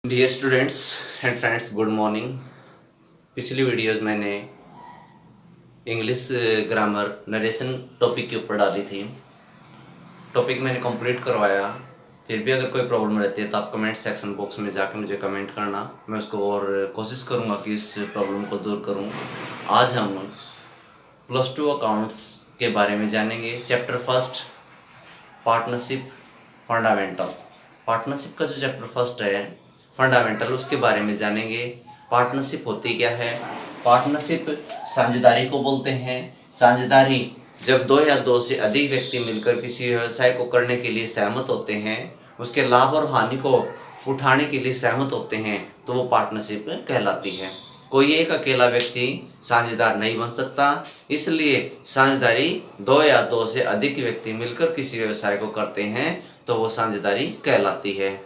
Dear students and friends, good morning. पिछली videos मैंने English grammar narration topic के ऊपर डाली थी। टॉपिक मैंने कंप्लीट करवाया। फिर भी अगर कोई प्रॉब्लम रहती है तो आप कमेंट सेक्शन बॉक्स में जाकर मुझे कमेंट करना, मैं उसको और कोशिश करूँगा कि इस प्रॉब्लम को दूर करूँ। आज हम +2 अकाउंट्स के बारे में जानेंगे। Chapter first, partnership fundamental. Partnership का जो चैप्टर फर्स्ट है फंडामेंटल, उसके बारे में जानेंगे। पार्टनरशिप होती क्या है? पार्टनरशिप साझेदारी को बोलते हैं। साझेदारी जब दो या दो से अधिक व्यक्ति मिलकर किसी व्यवसाय को करने के लिए सहमत होते हैं, उसके लाभ और हानि को उठाने के लिए सहमत होते हैं, तो वो पार्टनरशिप कहलाती है। कोई एक अकेला व्यक्ति साझेदार नहीं बन सकता, इसलिए साझेदारी दो या दो से अधिक व्यक्ति मिलकर किसी व्यवसाय को करते हैं तो वो साझेदारी कहलाती है।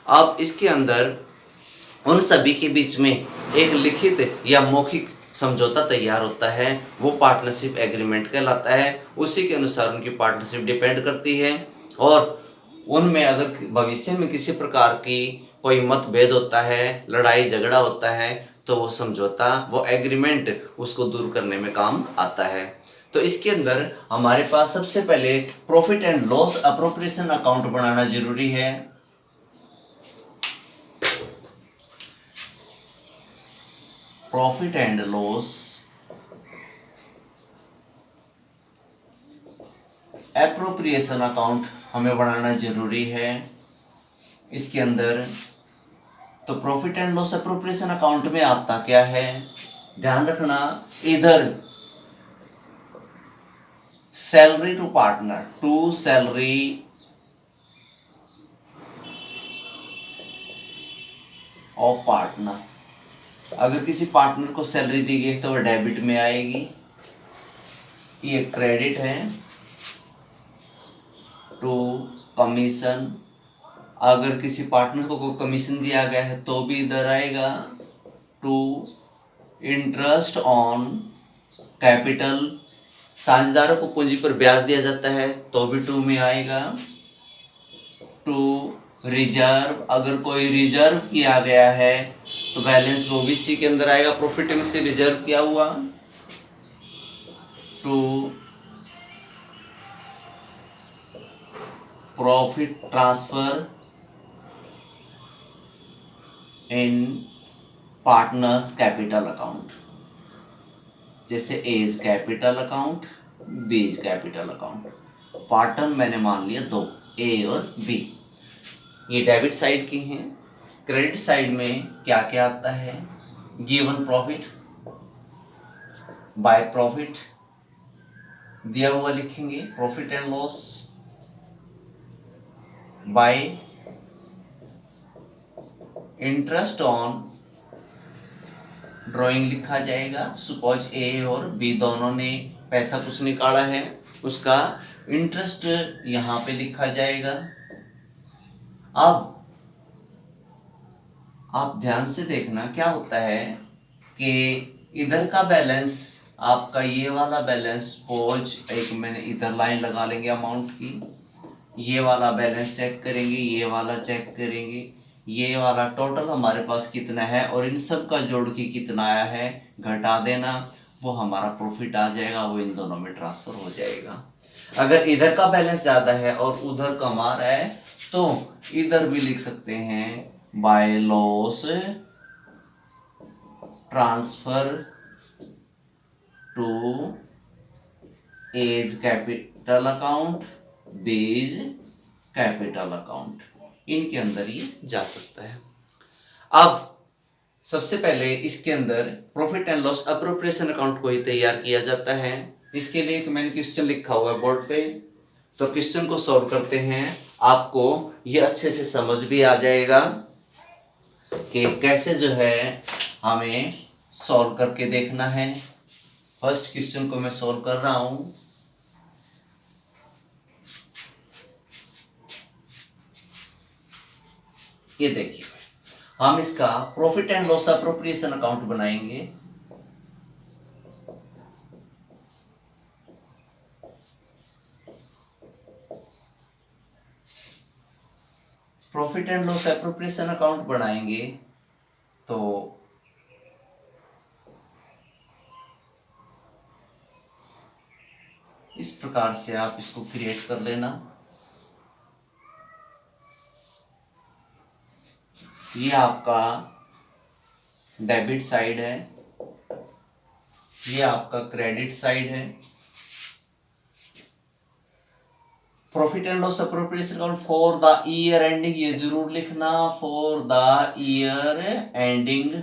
अब इसके अंदर उन सभी के बीच में एक लिखित या मौखिक समझौता तैयार होता है, वो पार्टनरशिप एग्रीमेंट कहलाता है। उसी के अनुसार उनकी पार्टनरशिप डिपेंड करती है। और उनमें अगर भविष्य में किसी प्रकार की कोई मतभेद होता है, लड़ाई झगड़ा होता है, तो वो समझौता, वो एग्रीमेंट उसको दूर करने में काम आता है। तो इसके अंदर हमारे पास सबसे पहले profit and loss appropriation account बनाना जरूरी है। Profit and loss appropriation account हमें बनाना जरूरी है। इसके अंदर तो profit and loss appropriation account में आता क्या है, ध्यान रखना। इधर salary to partner, to salary of partner. अगर किसी पार्टनर को सैलरी दी गई तो वह डेबिट में आएगी, ये क्रेडिट है। टू कमीशन, अगर किसी पार्टनर को कोई कमीशन दिया गया है तो भी इधर आएगा। टू इंटरेस्ट ऑन कैपिटल, साझेदारों को पूंजी पर ब्याज दिया जाता है तो भी टू में आएगा। टू रिजर्व, अगर कोई रिजर्व किया गया है तो बैलेंस वो भी सी के अंदर आएगा, प्रॉफिट में से रिजर्व किया हुआ। To profit transfer in partners capital account, जैसे A is capital account, B is capital account. Partner मैंने मान लिया दो, ए और बी। ये डेबिट साइड की हैं। क्रेडिट साइड में क्या क्या आता है? गिवन प्रॉफिट, बाय प्रॉफिट दिया हुआ लिखेंगे, profit and loss. Bye interest on drawing लिखा जाएगा। सपोज ए और बी दोनों ने पैसा कुछ निकाला है, उसका इंटरेस्ट यहाँ पे लिखा जाएगा। अब आप ध्यान से देखना क्या होता है कि इधर का बैलेंस, आपका ये वाला बैलेंस, सपोज एक मैंने इधर लाइन लगा लेंगे अमाउंट की, ये वाला बैलेंस चेक करेंगे, ये वाला चेक करेंगे, ये वाला टोटल हमारे पास कितना है और इन सब का जोड़ के कितना आया है घटा देना, वो हमारा प्रॉफिट आ जाएगा, वो इन दोनों में ट्रांसफर हो जाएगा। अगर इधर का बैलेंस ज्यादा है और उधर कम आ रहा है तो इधर भी लिख सकते हैं by loss transfer to A's capital account, B's capital account, इनके अंदर ये जा सकता है। अब सबसे पहले इसके अंदर profit and loss appropriation account को ही तैयार किया जाता है। इसके लिए एक मैंने क्वेश्चन लिखा हुआ है बोर्ड पे, तो क्वेश्चन को सॉल्व करते हैं। आपको ये अच्छे से समझ भी आ जाएगा कि कैसे जो है हमें सॉल्व करके देखना है। फर्स्ट क्वेश्चन को मैं सॉल्व कर रहा हूं। ये देखिए, हम इसका profit and loss appropriation account बनाएंगे। Profit and loss appropriation account बनाएंगे तो इस प्रकार से आप इसको क्रिएट कर लेना। ये आपका डेबिट साइड है, ये आपका क्रेडिट साइड है। Profit and loss appropriation account for the year ending, ये जरूर लिखना, फॉर द ईयर एंडिंग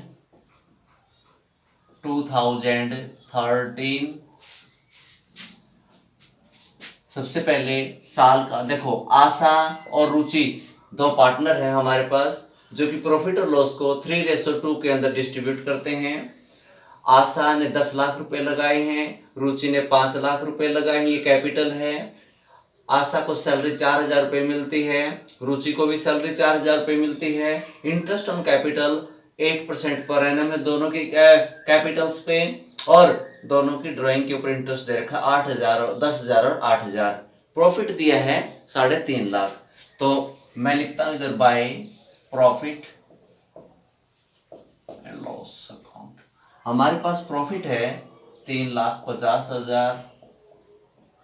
2013। सबसे पहले साल का देखो, आशा और रुचि दो पार्टनर हैं हमारे पास जो कि प्रॉफिट और लॉस को 3:2 के अंदर डिस्ट्रीब्यूट करते हैं। आशा ने 10 लाख रुपए लगाए हैं, रुचि ने 5 लाख रुपए लगाए हैं, ये कैपिटल है। आशा को सैलरी 4,000 रुपए मिलती है, रुचि को भी सैलरी 4,000 रुपए मिलती है। Interest on capital 8% per annum है दोनों की कैपिटल्स पे, और दोनों की ड्राइंग के ऊपर इंटरेस्ट दे रखा 8,000 और 10,000 और 8,000। प्रॉफिट दिया है 3.5 लाख। तो मैं लिखता हूं इधर by profit and loss account. हमारे पास प्रॉफिट है 3,50,000,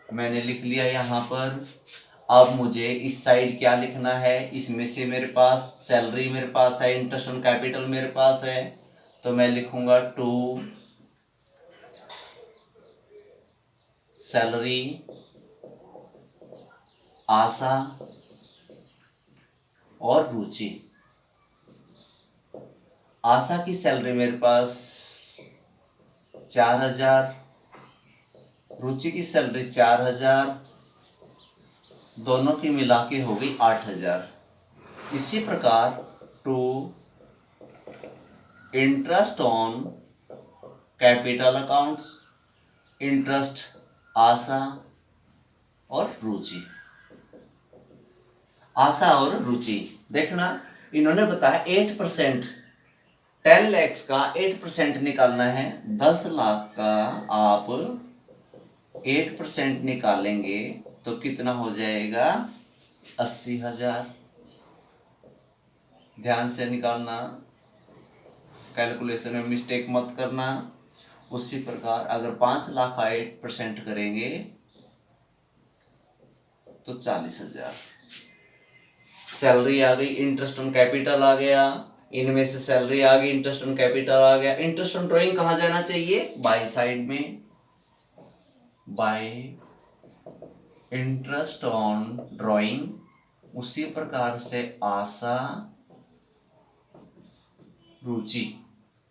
मैंने लिख लिया यहाँ पर। अब मुझे इस साइड क्या लिखना है, इसमें से मेरे पास सैलरी मेरे पास है, इंटरेस्ट ऑन कैपिटल मेरे पास है, तो मैं लिखूंगा टू सैलरी आशा और रुचि। आशा की सैलरी मेरे पास 4,000, रुचि की सैलरी 4,000, दोनों की मिला के हो गई 8,000। इसी प्रकार to interest on capital accounts, interest आशा और रुचि। आशा और रुचि देखना, इन्होंने बताया 8%, 10 लाख का 8% निकालना है। 10 लाख का आप 8% निकालेंगे तो कितना हो जाएगा, 80,000। ध्यान से निकालना, कैलकुलेशन में मिस्टेक मत करना। उसी प्रकार अगर 5 लाख का 8% करेंगे तो 40,000। सैलरी आ गई, इंटरेस्ट ऑन कैपिटल आ गया, इनमें से सैलरी आ गई, इंटरेस्ट ऑन कैपिटल आ गया। इंटरेस्ट ऑन ड्राइंग कहाँ जाना चाहिए, बाई साइड में, बाय इंटरेस्ट ऑन ड्राइंग। उसी प्रकार से आशा रुचि,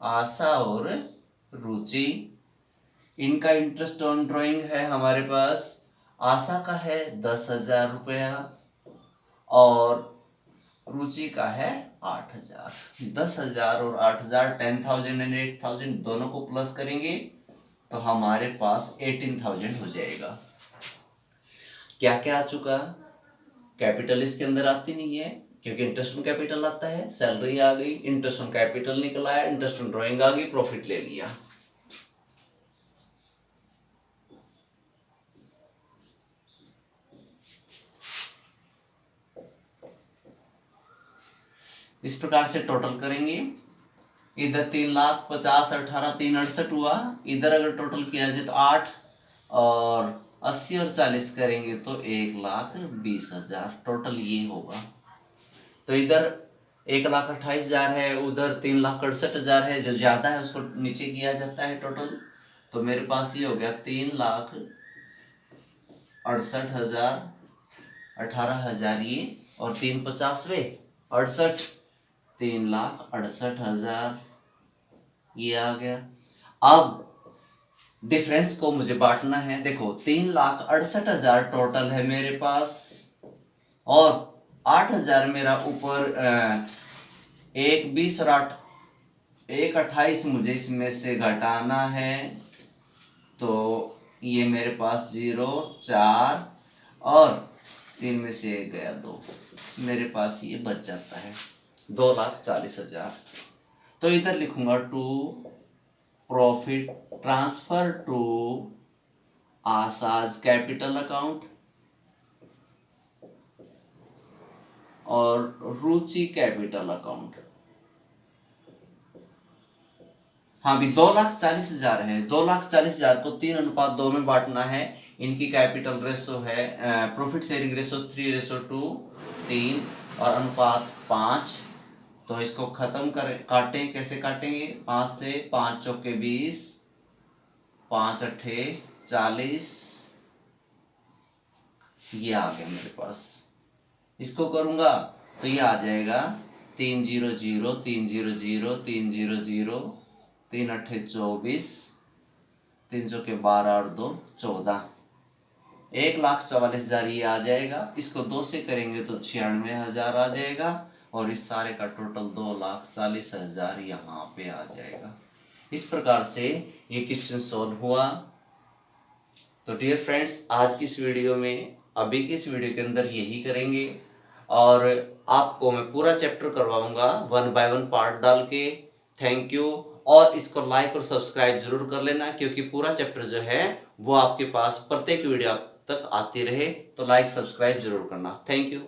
आशा और रुचि, इनका इंटरेस्ट ऑन ड्राइंग है हमारे पास। आशा का है 10,000 रुपया और रुचि का है 8,000। 10,000 और 8,000, 10,000 एंड 8,000 दोनों को प्लस करेंगे तो हमारे पास 18,000 हो जाएगा। क्या क्या आ चुका, कैपिटल इसके अंदर आती नहीं है क्योंकि इंटरेस्ट ऑन कैपिटल आता है। सैलरी आ गई, इंटरेस्ट ऑन कैपिटल निकल आया, इंटरेस्ट ऑन ड्राइंग आ गई, प्रॉफिट ले लिया। इस प्रकार से टोटल करेंगे। इधर 3,50,000, 18, 3,68 हुआ। इधर अगर टोटल किया जाए तो 8 और 80 और 40 करेंगे तो 1,20,000 टोटल ये होगा। तो इधर 1,28,000 है, उधर 3,68,000 है, जो ज्यादा है उसको नीचे किया जाता है टोटल। तो मेरे पास ये हो गया 3,68,000, 18,000 ये, और 3,50,000 68, 3,68,000 ये आ गया। अब डिफरेंस को मुझे बांटना है। देखो 3,68,000 टोटल है मेरे पास और 8,000 मेरा ऊपर 1,20 और 8, 1,28 मुझे इसमें से घटाना है। तो ये मेरे पास 0, 4 और 3 में से 1 गया 2, मेरे पास ये बच जाता है 2,40,000। तो इधर लिखूंगा to profit transfer to Asha's capital account और रुचि कैपिटल अकाउंट। हाँ भी 2,40,000 है, 2,40,000 को 3:2 में बांटना है। इनकी कैपिटल रेशो है, प्रॉफिट शेयरिंग रेशो 3:2, 3 और अनुपात 5। तो इसको खत्म करें, काटें, कैसे काटेंगे? 5 से 5 चौके 20, 5 अट्ठे 40, ये आ गया मेरे पास। इसको करूंगा तो ये आ जाएगा 300, 300, 300, 3 अट्ठे 24, 3 चौके 12 और 2 14, 1,44,000 ये आ जाएगा। इसको 2 से करेंगे तो 96,000 आ जाएगा और इस सारे का टोटल 2,40,000 यहाँ पे आ जाएगा। इस प्रकार से ये क्वेश्चन सॉल्व हुआ। तो डियर फ्रेंड्स, आज की इस वीडियो में, अभी की इस वीडियो के अंदर यही करेंगे और आपको मैं पूरा चैप्टर करवाऊंगा 1 बाय 1 पार्ट डाल के। Thank you. और इसको लाइक और सब्सक्राइब जरूर कर लेना, क्योंकि पूरा चैप्टर जो है वो आपके पास प्रत्येक वीडियो तक आती रहे। तो लाइक सब्सक्राइब जरूर करना। Thank you.